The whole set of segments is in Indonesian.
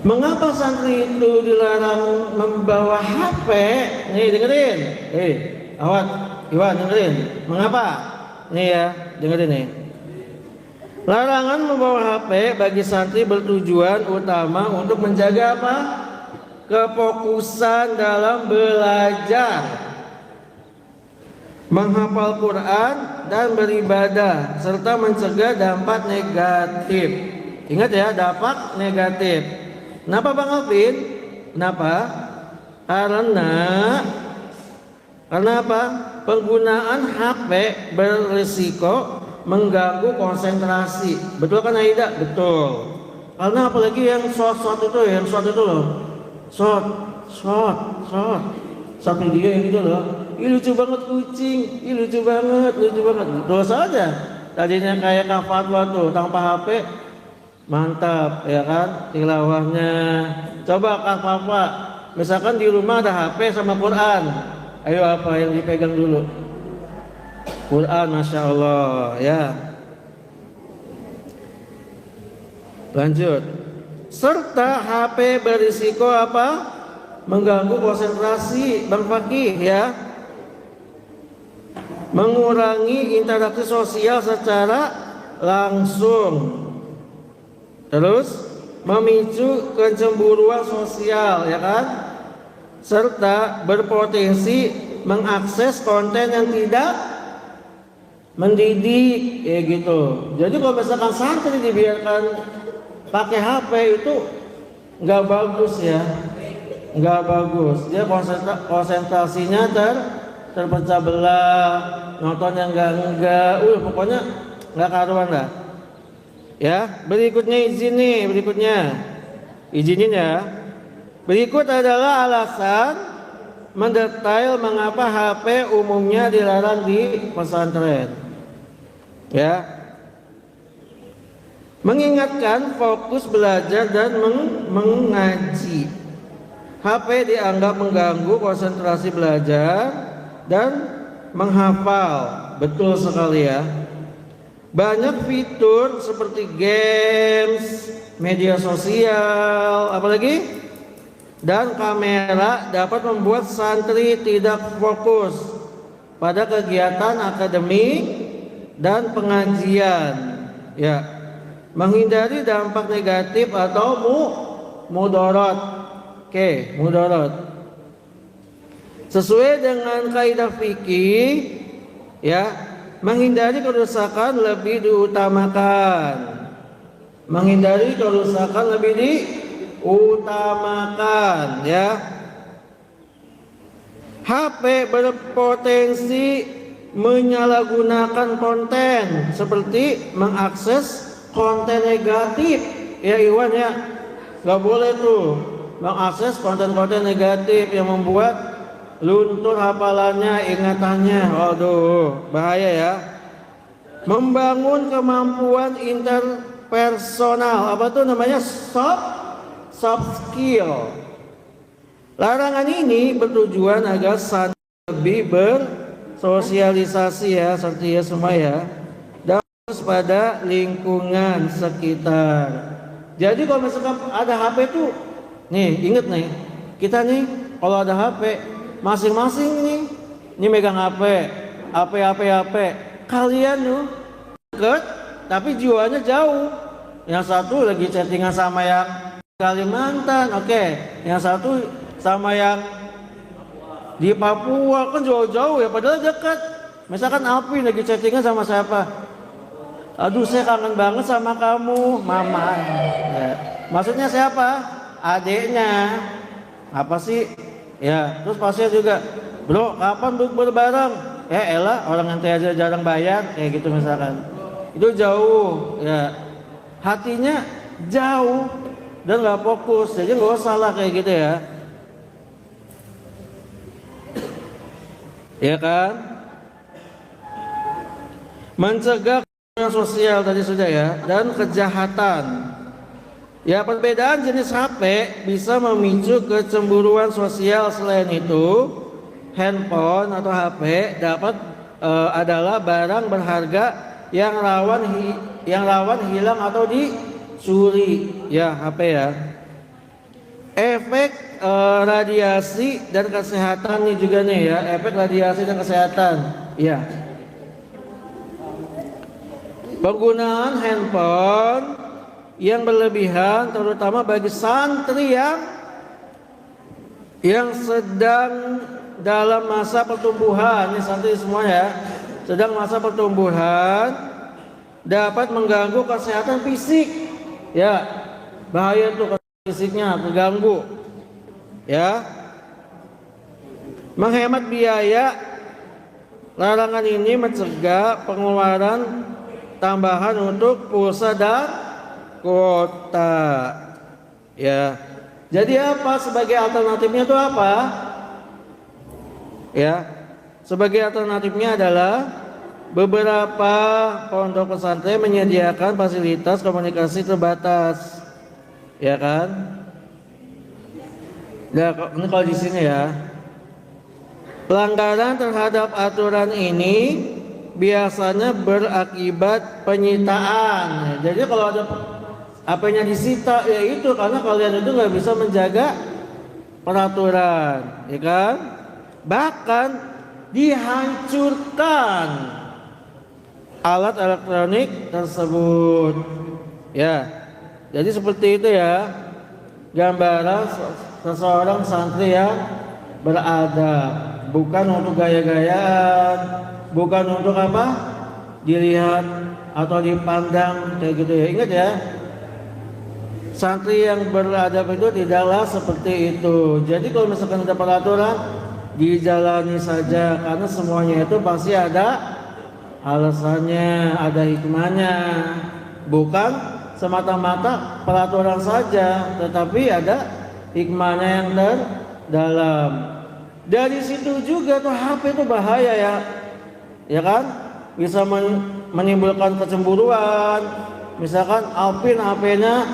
Mengapa santri itu dilarang membawa HP? Nih dengerin. Awat, Iwan dengerin. Mengapa? Nih ya, dengerin nih. Larangan membawa HP bagi santri bertujuan utama untuk menjaga apa? Kefokusan dalam belajar, menghafal Quran dan beribadah, serta mencegah dampak negatif. Ingat ya, dampak negatif. Kenapa Bang Alvin? Kenapa? Karena apa? Penggunaan HP berisiko mengganggu konsentrasi. Betul kan Aida? Betul. Karena apalagi yang short itu, loh. Short video yang itu loh. Ih lucu banget kucing, ih lucu banget. Dosa aja. Tadinya kayak Kak Fatwa tuh tanpa HP, mantap ya kan tilawahnya. Coba Kak Fatwa, misalkan di rumah ada HP sama Quran, ayo apa yang dipegang dulu? Quran, Masya Allah ya. Lanjut. Serta HP berisiko apa? Mengganggu konsentrasi, Bang Fakih ya. Mengurangi interaksi sosial secara langsung. Terus memicu kecemburuan sosial ya kan. Serta berpotensi mengakses konten yang tidak mendidik ya gitu. Jadi kalau misalkan santri dibiarkan pakai HP itu nggak bagus ya, nggak bagus. Dia konsentrasinya terpecah belah, nonton yang enggak, pokoknya nggak karuan lah. Ya, berikutnya izinin ya. Berikut adalah alasan mendetail mengapa HP umumnya dilarang di pesantren. Ya, mengingatkan fokus belajar dan mengaji. HP dianggap mengganggu konsentrasi belajar dan menghafal. Betul sekali ya. Banyak fitur seperti games, media sosial, apalagi dan kamera dapat membuat santri tidak fokus pada kegiatan akademik dan pengajian. Ya, menghindari dampak negatif atau mudarat. Oke, mudarat. Sesuai dengan kaidah fikih, ya, menghindari kerusakan lebih diutamakan. Ya. HP berpotensi menyalahgunakan konten seperti mengakses konten negatif. Ya Iwan ya, nggak boleh tuh mengakses konten-konten negatif yang membuat luntur hafalannya, ingatannya. Waduh, bahaya ya. Membangun kemampuan interpersonal, apa tuh namanya, soft skill. Larangan ini bertujuan agar santri lebih bersosialisasi ya, seperti ya semua ya, dan pada lingkungan sekitar. Jadi kalau misalkan ada HP tuh, nih inget nih, kita nih kalau ada HP masing-masing nih megang HP. Kalian tuh deket tapi jiwanya jauh. Yang satu lagi chattingan sama yang Kalimantan, oke. Yang satu sama yang di Papua, kan jauh-jauh ya, padahal dekat. Misalkan Alvin lagi chattingan sama siapa? Aduh, saya kangen banget sama kamu, mama. Ya. Maksudnya siapa? Adeknya. Apa sih? Ya, terus pasnya juga, bro, kapan bukber bareng? Ya elah, orang yang aja jarang bayar, kayak gitu misalkan. Itu jauh, ya. Hatinya jauh dan nggak fokus, jadi nggak usah lah kayak gitu ya. Ya kan? Mencegah kekerasan sosial tadi sudah ya, dan kejahatan. Ya, perbedaan jenis HP bisa memicu kecemburuan sosial. Selain itu, handphone atau HP adalah barang berharga yang rawan hilang atau dicuri. Ya, HP ya. efek radiasi dan kesehatan nih juga nih ya, efek radiasi dan kesehatan. Ya. Penggunaan handphone yang berlebihan terutama bagi santri yang sedang dalam masa pertumbuhan, ini santri semua ya, sedang masa pertumbuhan dapat mengganggu kesehatan fisik. Ya, bahaya tuh fisiknya terganggu. Ya. Menghemat biaya, larangan ini mencegah pengeluaran tambahan untuk pulsa dan kuota. Ya. Jadi apa sebagai alternatifnya itu apa? Ya. Sebagai alternatifnya adalah beberapa pondok pesantren menyediakan fasilitas komunikasi terbatas. Ya kan? Nah, ini kalau di sini ya. Pelanggaran terhadap aturan ini biasanya berakibat penyitaan. Jadi kalau ada HP-nya disita, ya itu karena kalian itu nggak bisa menjaga peraturan, ya kan? Bahkan dihancurkan alat elektronik tersebut. Ya, jadi seperti itu ya gambaran seseorang santri yang beradab. Bukan untuk gaya-gayaan, bukan untuk apa? Dilihat atau dipandang kayak gitu ya. Ingat ya, santri yang beradab itu tidaklah seperti itu. Jadi kalau misalkan ada peraturan, dijalani saja karena semuanya itu pasti ada alasannya, ada hikmahnya. Bukan semata-mata peraturan saja, tetapi ada hikmahnya yang terdalam. Dari situ juga tuh HP itu bahaya ya, ya kan? Bisa menimbulkan kecemburuan. Misalkan Alvin HP-nya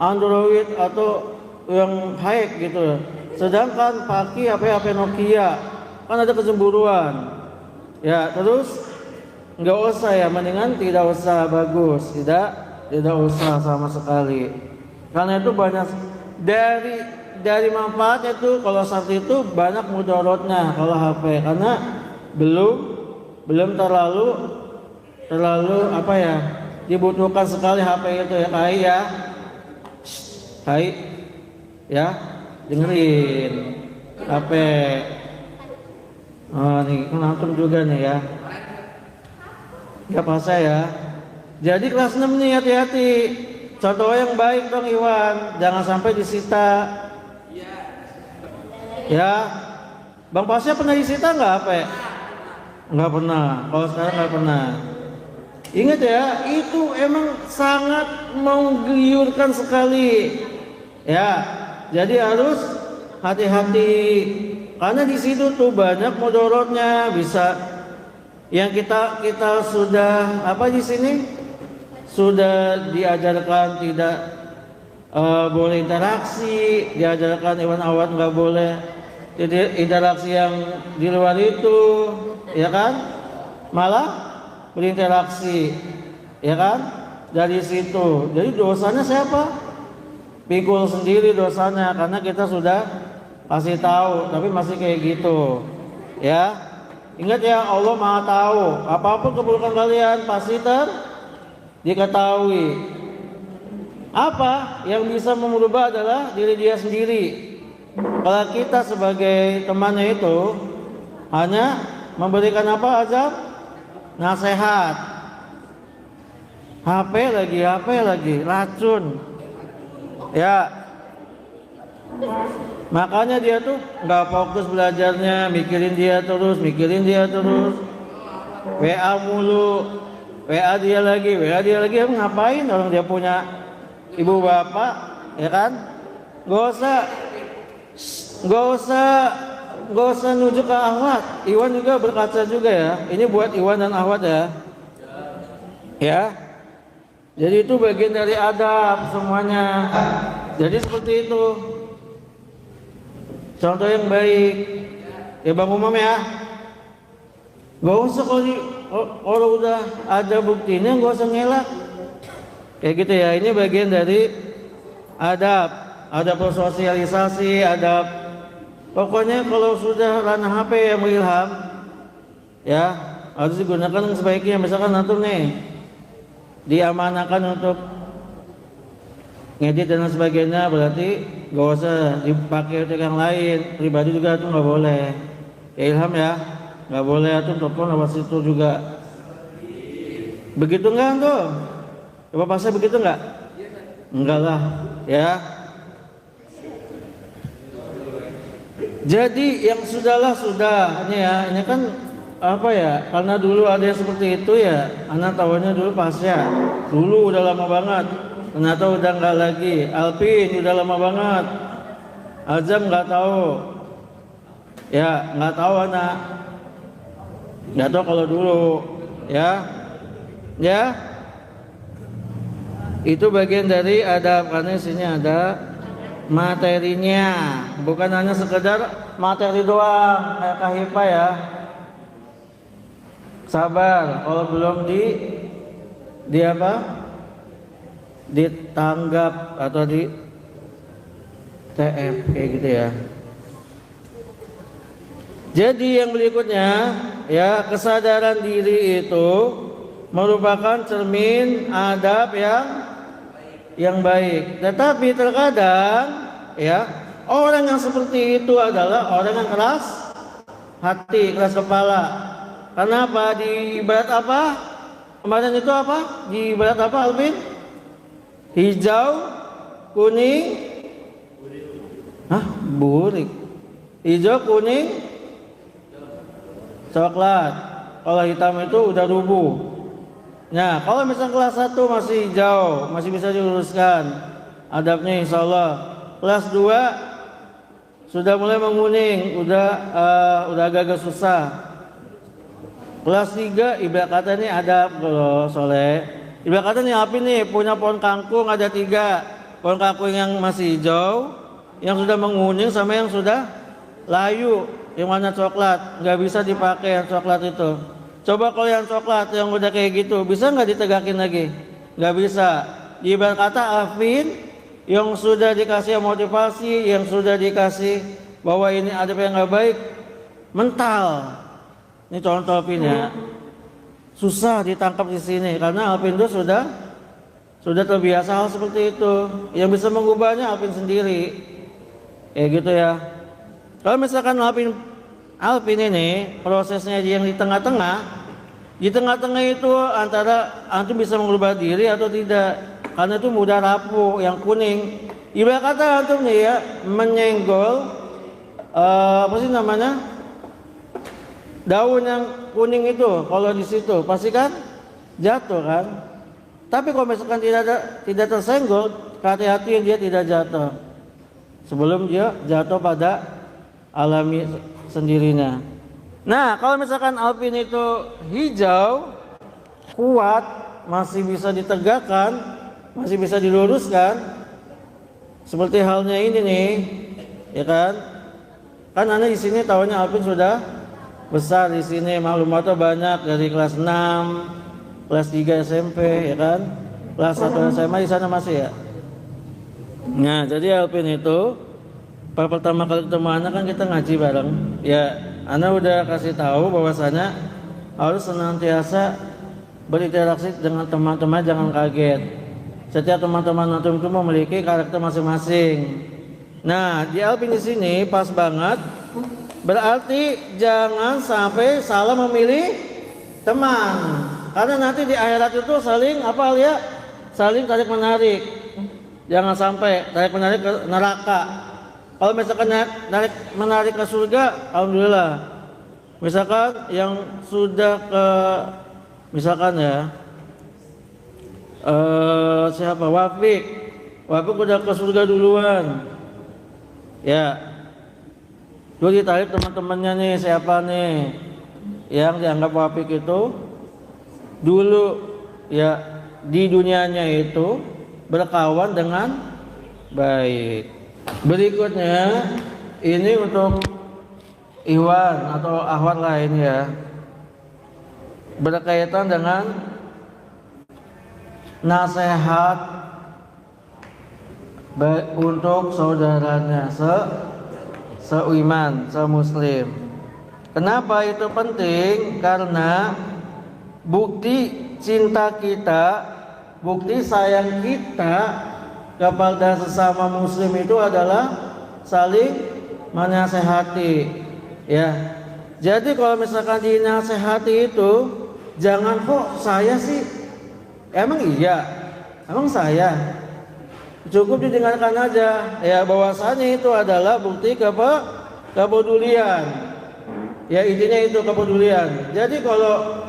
Android atau yang high gitu, sedangkan pakai HP Nokia, kan ada kecemburuan. Ya terus nggak usah ya, mendingan tidak usah, bagus, tidak usah sama sekali. Karena itu banyak dari manfaatnya itu, kalau santri itu banyak mudaratnya kalau HP, karena belum terlalu apa ya, dibutuhkan sekali HP itu ya. Hai ya, dengerin HP. Oh nih kan antum juga nih ya, pas saya. Jadi kelas 6 nih hati-hati, contoh yang baik dong Iwan, jangan sampai disita. Ya, Bang Pasya pernah disita nggak HP? Nggak pernah. Kalau sekarang nggak pernah. Ingat ya, itu emang sangat menggeliurkan sekali. Ya, jadi harus hati-hati karena di situ tuh banyak mudaratnya. Bisa yang kita sudah apa di sini sudah diajarkan tidak boleh interaksi, diajarkan Iwan Awad nggak boleh jadi interaksi yang di luar itu, ya kan? Malah berinteraksi, ya kan? Dari situ. Jadi dosanya siapa? Pikul sendiri dosanya, karena kita sudah kasih tahu, tapi masih kayak gitu. Ya. Ingat ya, Allah Maha tahu. Apapun keburukan kalian pasti diketahui. Apa yang bisa merubah adalah diri dia sendiri. Kalau kita sebagai temannya itu hanya memberikan apa aja? Nasihat. HP lagi, racun. Ya. Makanya dia tuh nggak fokus belajarnya, mikirin dia terus. WA mulu, WA dia lagi, ngapain orang dia punya ibu bapak, ya kan? Gak usah nuju ke Ahwat. Iwan juga berkaca juga ya. Ini buat Iwan dan Ahwat ya. Ya. Jadi itu bagian dari adab semuanya. Jadi seperti itu. Contoh yang baik. Ya Bang Umam ya. Gak usah kalau udah ada buktinya gak usah ngelak. Kayak gitu ya. Ini bagian dari adab. ada bersosialisasi, ada pokoknya kalau sudah ranah HP yang mengilham, ya harus digunakan sebaiknya. Misalkan antum nih diamanakan untuk ngedit dan sebagainya, berarti gak usah dipakai untuk yang lain, pribadi juga itu nggak boleh. Ya ilham ya, nggak boleh tuh telepon lewat situ juga. Begitu enggak tuh? Coba pasnya begitu enggak? Enggak lah, ya. Jadi yang sudahlah sudah, ini ya, ini kan apa ya? Karena dulu ada yang seperti itu ya, anak tahunya dulu pasnya, dulu udah lama banget. Ternyata udah enggak lagi. Alpin udah lama banget. Azam enggak tahu. Ya, enggak tahu anak. Enggak tahu kalau dulu, ya. Ya. Itu bagian dari adab, karena sini ada materinya, bukan hanya sekedar materi doang kayak kahipa ya. Sabar, kalau belum di apa? Ditanggap atau di TF kayak gitu ya. Jadi yang berikutnya ya, kesadaran diri itu merupakan cermin adab yang baik. Tetapi terkadang ya, orang yang seperti itu adalah orang yang keras hati, keras kepala. Kenapa? Di ibarat apa? Kemarin itu apa? Di ibarat apa, Alvin? Hijau, kuning, burik. Hijau, kuning, coklat. Kalau hitam itu udah rubuh. Nah, kalau misalnya kelas 1 masih hijau, masih bisa diluruskan adabnya insya Allah. Kelas 2 sudah mulai menguning, udah agak-agak susah. Kelas 3 ibarat kata ini adab kalau soleh. Ibarat kata nih Alvin nih punya pohon kangkung ada 3. Pohon kangkung yang masih hijau, yang sudah menguning sama yang sudah layu, yang warna coklat, nggak bisa dipakai yang coklat itu. Coba kalau yang coklat yang udah kayak gitu, bisa nggak ditegakin lagi? Nggak bisa. Ibarat kata Alvin yang sudah dikasih motivasi, yang sudah dikasih bahwa ini adab yang nggak baik, mental. Ini contoh Alvin ya. Susah ditangkap di sini karena Alvin itu sudah terbiasa hal seperti itu. Yang bisa mengubahnya Alvin sendiri. Kayak gitu ya. Kalau misalkan Alvin ini prosesnya yang di tengah-tengah itu antara antum bisa mengubah diri atau tidak, karena itu mudah rapuh. Yang kuning ibarat kata antum nih ya menyenggol apa sih namanya, daun yang kuning itu, kalau di situ pasti kan jatuh kan. Tapi kalau misalkan tidak tersenggol, hati-hati dia tidak jatuh sebelum dia jatuh pada alami sendirinya. Nah, kalau misalkan Alvin itu hijau, kuat, masih bisa ditegakkan, masih bisa diluruskan, seperti halnya ini nih, ya kan? Kan Anda di sini tahunya Alvin sudah besar di sini, maklumatnya banyak dari kelas 6, kelas 3 SMP, ya kan? Kelas 1 SMA di sana masih ya. Nah, jadi Alvin itu pertama kali ketemu anak kan kita ngaji bareng. Ya, Anda udah kasih tahu bahwasanya harus senantiasa berinteraksi dengan teman-teman, jangan kaget. Setiap teman-teman antum itu memiliki karakter masing-masing. Nah, di Alvin di sini pas banget. Berarti jangan sampai salah memilih teman. Karena nanti di akhirat itu saling saling tarik menarik. Jangan sampai tarik menarik ke neraka. Kalau misalkan menarik ke surga, alhamdulillah. Misalkan yang sudah ke, misalkan ya, siapa? Wafik udah ke surga duluan. Ya, dulu ditarik teman-temannya nih, siapa nih yang dianggap Wafik itu dulu ya di dunianya itu berkawan dengan baik. Berikutnya ini untuk ikhwan atau akhwat lain ya, berkaitan dengan nasihat untuk saudaranya seiman, semuslim. Kenapa itu penting? Karena bukti cinta kita, bukti sayang kita kepada sesama muslim itu adalah saling menasehati, ya. Jadi kalau misalkan dinasehati itu jangan kok saya sih, emang iya, emang saya, cukup didengarkan aja, ya, bahwasanya itu adalah bukti kepedulian, ya, intinya itu kepedulian. Jadi kalau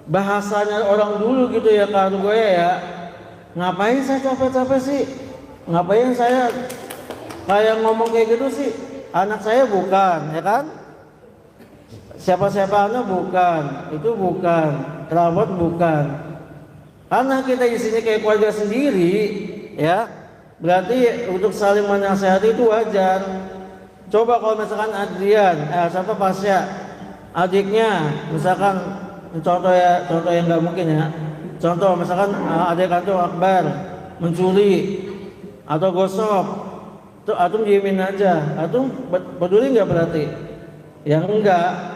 bahasanya orang dulu gitu ya, kalau gue ya, ngapain saya capek-capek sih, ngapain saya kayak ngomong kayak gitu sih, anak saya bukan, ya kan, siapa-siapa anak bukan, itu bukan, kerabat bukan, karena kita di sini kayak keluarga sendiri, ya, berarti untuk saling menasehati itu wajar. Coba kalau misalkan Adrian, siapa Pasya, adiknya, misalkan contoh yang nggak mungkin ya, contoh misalkan adik kantor Akbar mencuri atau gosok, tuh atum diemin aja, atum peduli nggak? Berarti yang enggak.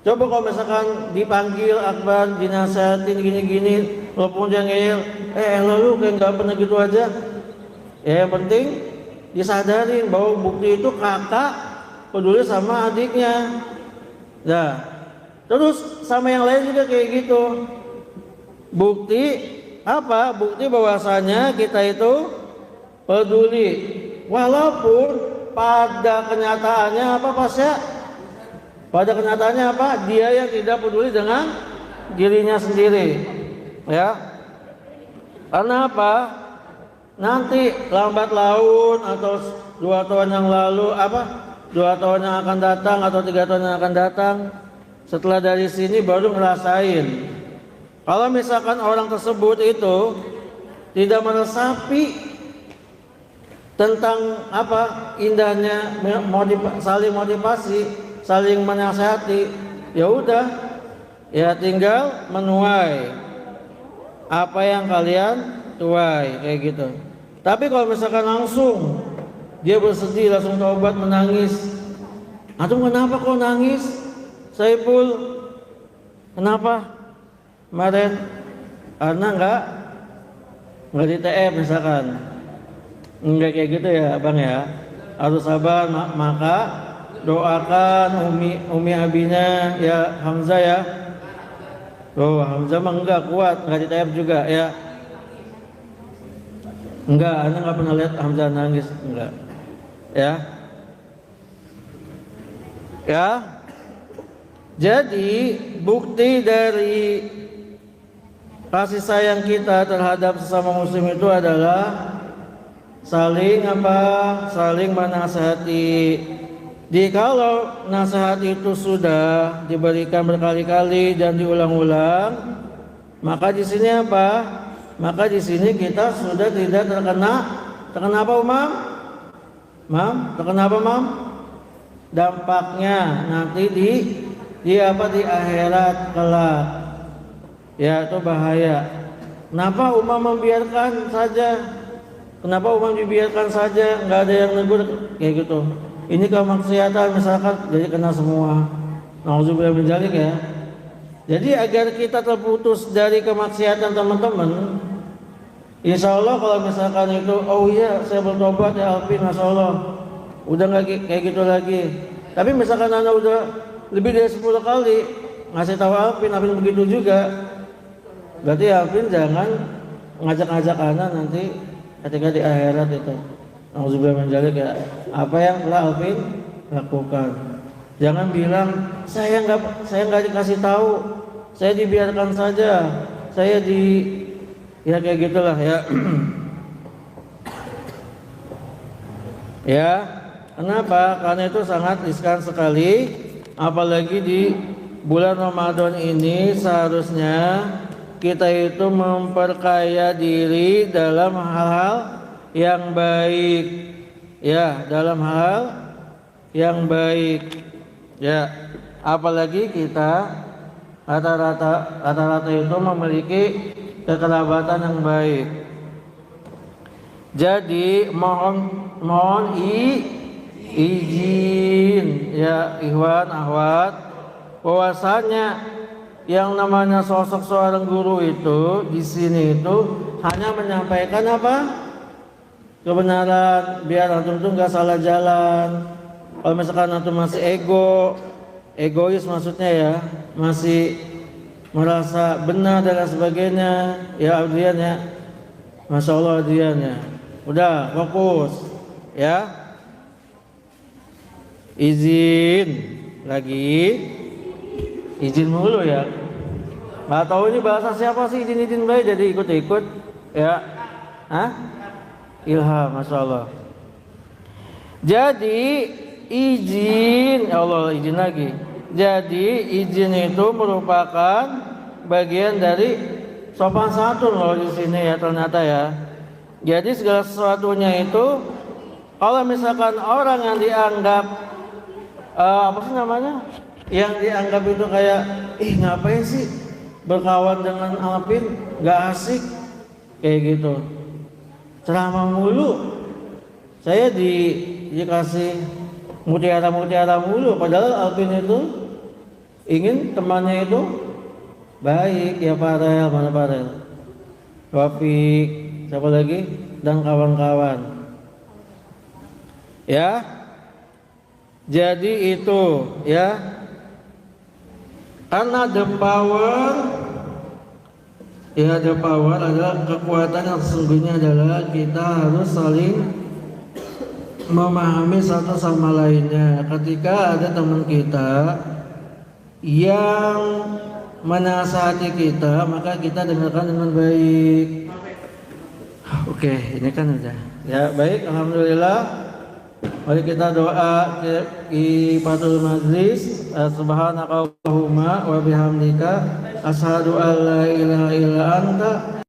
Coba kalau misalkan dipanggil Akbar, dinasehatin gini-gini, walaupun dia ngeyel, lalu kayak nggak pernah gitu aja, ya, yang penting disadarin bahwa bukti itu kakak peduli sama adiknya. Nah, terus sama yang lain juga kayak gitu. Bukti apa? Bukti bahwasanya kita itu peduli. Walaupun pada kenyataannya apa Pasya? Pada kenyataannya apa? Dia yang tidak peduli dengan dirinya sendiri. Ya. Karena apa? Nanti lambat laun atau 2 tahun yang lalu, 2 tahun yang akan datang atau 3 tahun yang akan datang, setelah dari sini baru ngerasain. Kalau misalkan orang tersebut itu tidak meresapi tentang indahnya saling motivasi, saling menasehati, ya udah, ya tinggal menuai apa yang kalian tuai, kayak gitu. Tapi kalau misalkan langsung dia bersedih, langsung taubat, menangis, antum kenapa kok nangis? Saiful, kenapa? Kemarin karena nggak di TF misalkan, nggak kayak gitu ya bang ya, harus sabar. Maka doakan umi abinya ya, Hamzah ya. Oh, Hamzah mah enggak kuat, nggak di TF juga ya. Enggak, anda nggak pernah lihat Hamzah nangis, enggak ya. Ya, jadi bukti dari kasih sayang kita terhadap sesama muslim itu adalah saling menasihati. Kalau nasihat itu sudah diberikan berkali-kali dan diulang-ulang, maka di sini apa? Maka di sini kita sudah tidak terkena apa, Umam? Terkena apa, Mam? Dampaknya nanti di akhirat kelak. Ya, itu bahaya. Kenapa Umam membiarkan saja? Kenapa Umam dibiarkan saja? Nggak ada yang negur kayak gitu. Ini kemaksiatan misalkan, jadi kena semua. Nauzubillah min dzalik ya. Jadi agar kita terputus dari kemaksiatan teman-teman, insya Allah kalau misalkan itu, oh iya saya bertobat ya Alvin, masya Allah, udah nggak kayak gitu lagi. Tapi misalkan anda udah lebih dari 10 kali ngasih tahu Alvin begitu juga, berarti Alvin jangan ngajak-ngajak anak nanti ketika di akhirat itu. Nauzubillah min dzalik ya. Apa yang telah Alvin lakukan. Jangan bilang saya nggak dikasih tahu, saya dibiarkan saja, ya kayak gitulah ya. Ya, kenapa? Karena itu sangat riskan sekali, apalagi di bulan Ramadan ini seharusnya kita itu memperkaya diri dalam hal-hal yang baik, ya, dalam hal yang baik, ya. Apalagi kita rata-rata itu memiliki kekerabatan yang baik. Jadi mohon izin ya ikhwan akhwat, bahwasanya yang namanya sosok seorang guru itu di sini itu hanya menyampaikan apa? Kebenaran, biar antum tuh nggak salah jalan. Kalau misalkan antum masih egois maksudnya ya, masih merasa benar dan lain sebagainya, ya Adrian ya, masya Allah Adrian ya, udah fokus ya, izin lagi, izin mulu ya, nggak tahu ini bahasa siapa sih izin baik jadi ikut-ikut ya, ilham, masya Allah. Jadi izin, ya Allah izin lagi. Jadi izin itu merupakan bagian dari sopan santun loh di sini ya ternyata ya. Jadi segala sesuatunya itu kalau misalkan orang yang dianggap apa sih namanya? Yang dianggap itu kayak ngapain sih berkawan dengan Alvin, nggak asik kayak gitu. Ceramah mulu. Saya dikasih mutiara mulu padahal Alvin itu ingin temannya itu baik ya, Farel, mana Farel, Rafiq, siapa lagi, dan kawan-kawan ya. Jadi itu ya, karena the power adalah kekuatan yang sesungguhnya adalah kita harus saling memahami satu sama lainnya. Ketika ada teman kita yang menasihati kita, maka kita dengarkan dengan baik. Oke, ini kan udah. Ya, baik, alhamdulillah. Mari kita doa di Fathul Majlis. Subhanakallahumma wa bihamdika asyhadu an la ilaha illa anta